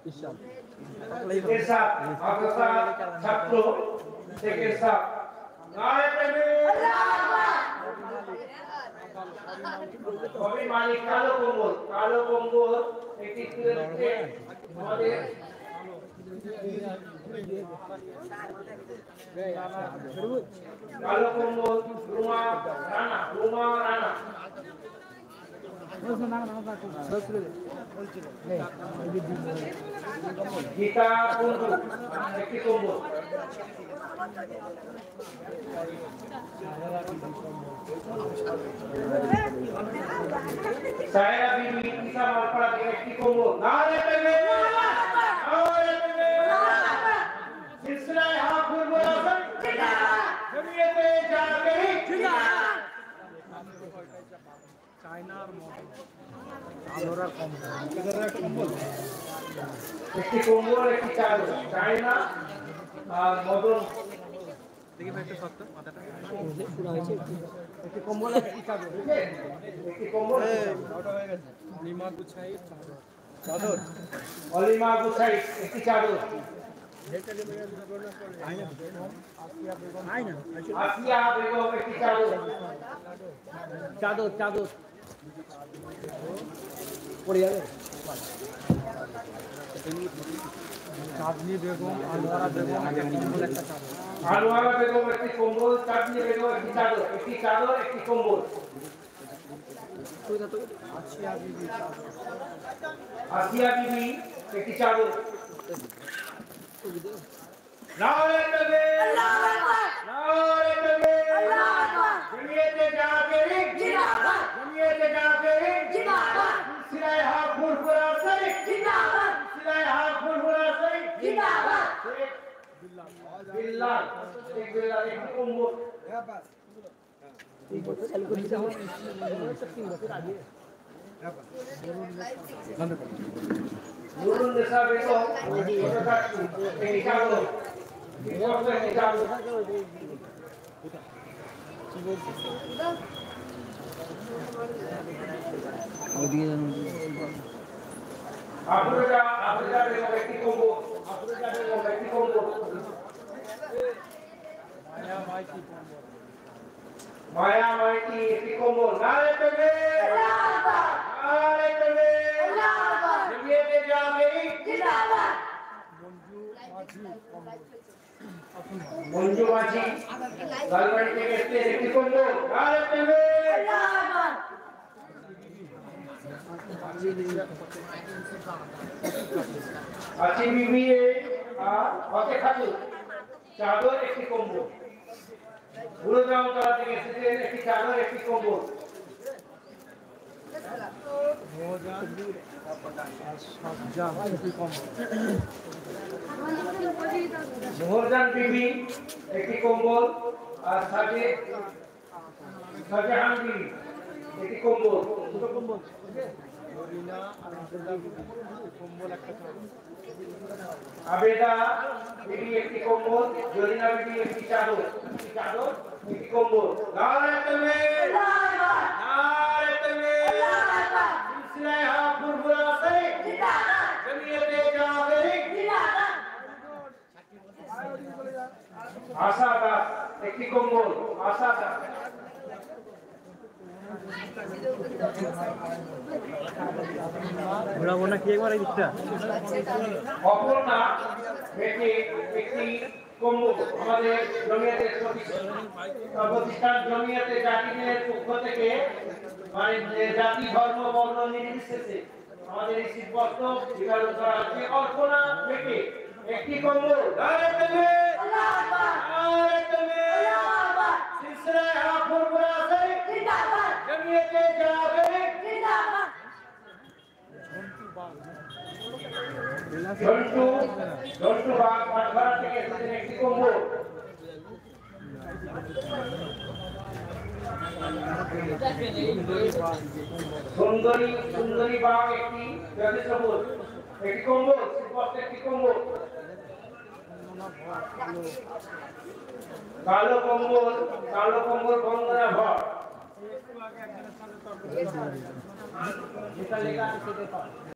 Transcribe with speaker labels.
Speaker 1: ইরশাদ মাদ্রাসার ছাত্র থেকে ইরশাদ নারে তাকবীর আল্লাহু আকবার কবি মালিক কালো কম্বল একটি তুলে দিতে আমাদের কালো কম্বল রুমা রানা গীতা কুন্ডু একটি কম্বল সায়রা বিবি ঈসা মালপাড়া থেকে একটি কম্বল নারে তাকবীর নারে তাকবীর সিলসিলায়ে হাফিজ হাসান জিন্দাবাদ জমিয়তে জাকেরি জিন্দাবাদ চায়নার মডেল আলোরা কম্বল একটি কম্বল একটি চাদর চায়না আর মডেল দেখি ভাই একটা সত্য মাথাটা পুরো হয়েছে একটি কম্বল একটি চাদর একটি কম্বল ওটা হয়ে গেছে অলিমা গুছাই চাদর অলিমা গুছাই একটি চাদর আসিয়া বেগম একটি চাদর পড়ে যাবে চাঁদনি বেগম আনোয়ারা বেগম একটি কম্বল চাঁদনি বেগম একটি চাদর একটি কম্বল আসিয়া বিবি একটি চাদর নারে তাকবীর আল্লাহু আকবার নারে তাকবীর আল্লাহু আকবার জমিয়তে জাকেরি জিন্দাবাদ জমিয়তে জাকেরি জিন্দাবাদ সিলায়ে হাফিজ হাসান জিন্দাবাদ সিলায়ে হাফিজ হাসান জিন্দাবাদ বিল্লাহ একটি কম্বল এই বছর চালু করে দিতে হবে 3 বছর আগে নুরুন নিসা বেগম এই চাদর আফরোজা বেগম একটি কম্বল মায়া মাইতি একটি কম্বল নারে তাকবীর আল্লাহু আকবার নারে তাকবীর আল্লাহু আকবার জমিয়তে জাকেরি জিন্দাবাদ মঞ্জু মাঝি লালবাড়ি থেকে একটি কম্বল নারে তাকবীর আল্লাহু আকবার আছি বিবি আর হতে খাতুন চাদর একটি কম্বল বুড়োগ্রাম তলা থেকে এসেছিলেন একটি চাদর একটি কম্বল মোহরজান বিবি একটি কম্বল আর শাহজাহান বিবি একটি কম্বল দুটো কম্বল আবেদা বিবি একটি কম্বল জরিনা বিবি একটি চাদর একটি কম্বল নারে তাকবীর নারে তাকবীর সিলসিলায়ে হাফিজ হাসান জিন্দাবাদ জমিয়তে জাকেরি জিন্দাবাদ আশা দাস একটি কম্বল আশা দাস ঘোরাবো না কি একবার ইচ্ছা অপর্ণা একটি কম্বল আমাদের জমিয়তে প্রতিষ্ঠান জমিয়তে জাকিরের পক্ষ থেকে মানে জাতি ধর্ম বর্ণ নির্বিশেষে আমাদের এই শীতবস্ত্র বিতরণ করা হচ্ছে অর্পণা থেকে একটি কম্বল নারে তাকবীর আল্লাহু আকবার নারে তাকবীর আল্লাহু আকবার সিলসিলায়ে হাফিজ হাসান জিন্দাবাদ জমিয়তে জাকেরি জিন্দাবাদ ঝন্টু বাগ পাটঘরা থেকে এসেছেন একটি কম্বল সুন্দরী বাগ একটি একটি কম্বল একটি কম্বল কালো কম্বল বন্দনা ভর